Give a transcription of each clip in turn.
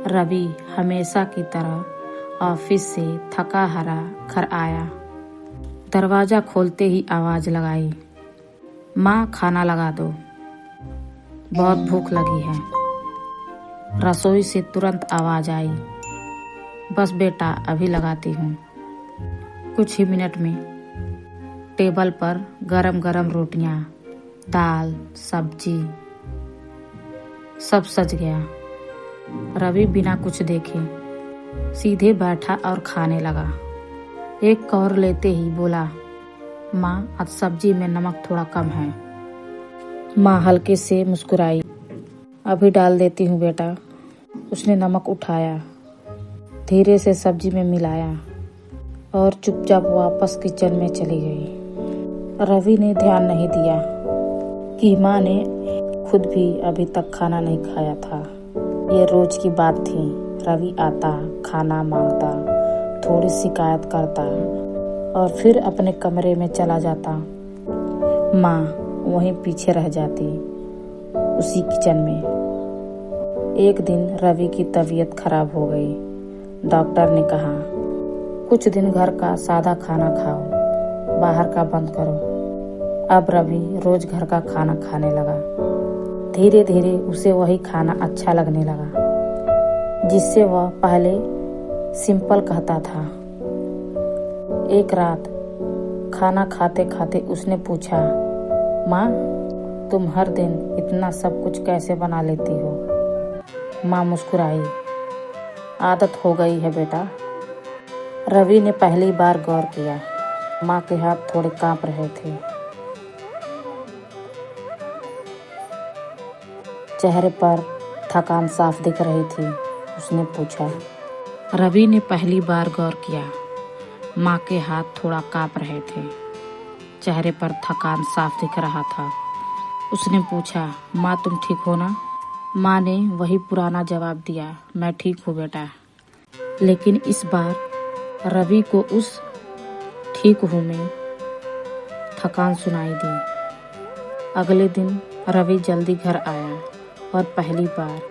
रवि हमेशा की तरह ऑफिस से थका हारा घर आया। दरवाजा खोलते ही आवाज लगाई, माँ खाना लगा दो, बहुत भूख लगी है। रसोई से तुरंत आवाज आई, बस बेटा अभी लगाती हूँ। कुछ ही मिनट में टेबल पर गरम गरम रोटियां, दाल, सब्जी सब सज गया। रवि बिना कुछ देखे सीधे बैठा और खाने लगा। एक कौर लेते ही बोला, माँ आज सब्जी में नमक थोड़ा कम है। माँ हल्के से मुस्कुराई, अभी डाल देती हूँ बेटा। उसने नमक उठाया, धीरे से सब्जी में मिलाया और चुपचाप वापस किचन में चली गई। रवि ने ध्यान नहीं दिया कि माँ ने खुद भी अभी तक खाना नहीं खाया था। ये रोज की बात थी। रवि आता, खाना मांगता, थोड़ी शिकायत करता और फिर अपने कमरे में चला जाता। माँ वहीं पीछे रह जाती, उसी किचन में। एक दिन रवि की तबीयत खराब हो गई। डॉक्टर ने कहा, कुछ दिन घर का सादा खाना खाओ, बाहर का बंद करो। अब रवि रोज घर का खाना खाने लगा। धीरे धीरे उसे वही खाना अच्छा लगने लगा जिससे वह पहले सिंपल कहता था। एक रात खाना खाते खाते उसने पूछा, माँ तुम हर दिन इतना सब कुछ कैसे बना लेती हो? माँ मुस्कुराई, आदत हो गई है बेटा। रवि ने पहली बार गौर किया, माँ के हाथ थोड़े कांप रहे थे। चेहरे पर थकान साफ दिख रही थी। उसने पूछा, रवि ने पहली बार गौर किया, माँ के हाथ थोड़ा कांप रहे थे। चेहरे पर थकान साफ दिख रहा था। उसने पूछा, माँ तुम ठीक हो ना? माँ ने वही पुराना जवाब दिया, मैं ठीक हूँ बेटा। लेकिन इस बार रवि को उस ठीक हूँ में थकान सुनाई दी। अगले दिन रवि जल्दी घर आया और पहली बार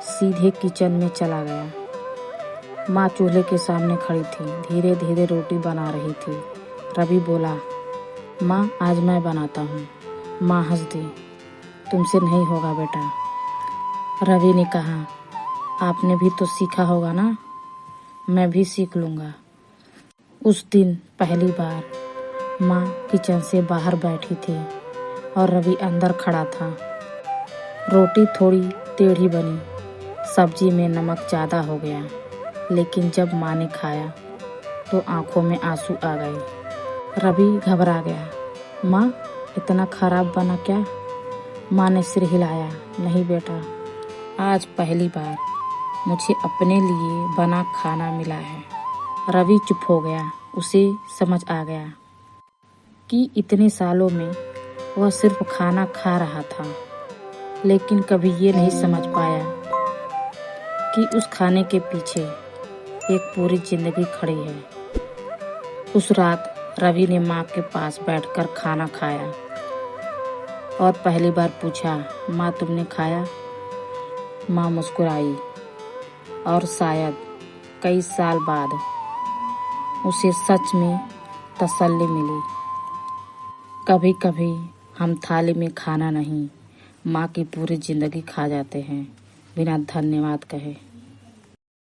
सीधे किचन में चला गया। माँ चूल्हे के सामने खड़ी थी, धीरे धीरे रोटी बना रही थी। रवि बोला, माँ आज मैं बनाता हूँ। माँ हंस दी, तुमसे नहीं होगा बेटा। रवि ने कहा, आपने भी तो सीखा होगा ना, मैं भी सीख लूँगा। उस दिन पहली बार माँ किचन से बाहर बैठी थी और रवि अंदर खड़ा था। रोटी थोड़ी टेढ़ी बनी, सब्जी में नमक ज़्यादा हो गया, लेकिन जब माँ ने खाया तो आंखों में आंसू आ गए। रवि घबरा गया, माँ इतना खराब बना क्या? माँ ने सिर हिलाया, नहीं बेटा, आज पहली बार मुझे अपने लिए बना खाना मिला है। रवि चुप हो गया। उसे समझ आ गया कि इतने सालों में वह सिर्फ खाना खा रहा था, लेकिन कभी ये नहीं समझ पाया कि उस खाने के पीछे एक पूरी जिंदगी खड़ी है। उस रात रवि ने माँ के पास बैठकर खाना खाया और पहली बार पूछा, माँ तुमने खाया? माँ मुस्कुराई और शायद कई साल बाद उसे सच में तसल्ली मिली। कभी कभी हम थाली में खाना नहीं, माँ की पूरी जिंदगी खा जाते हैं बिना धन्यवाद कहे।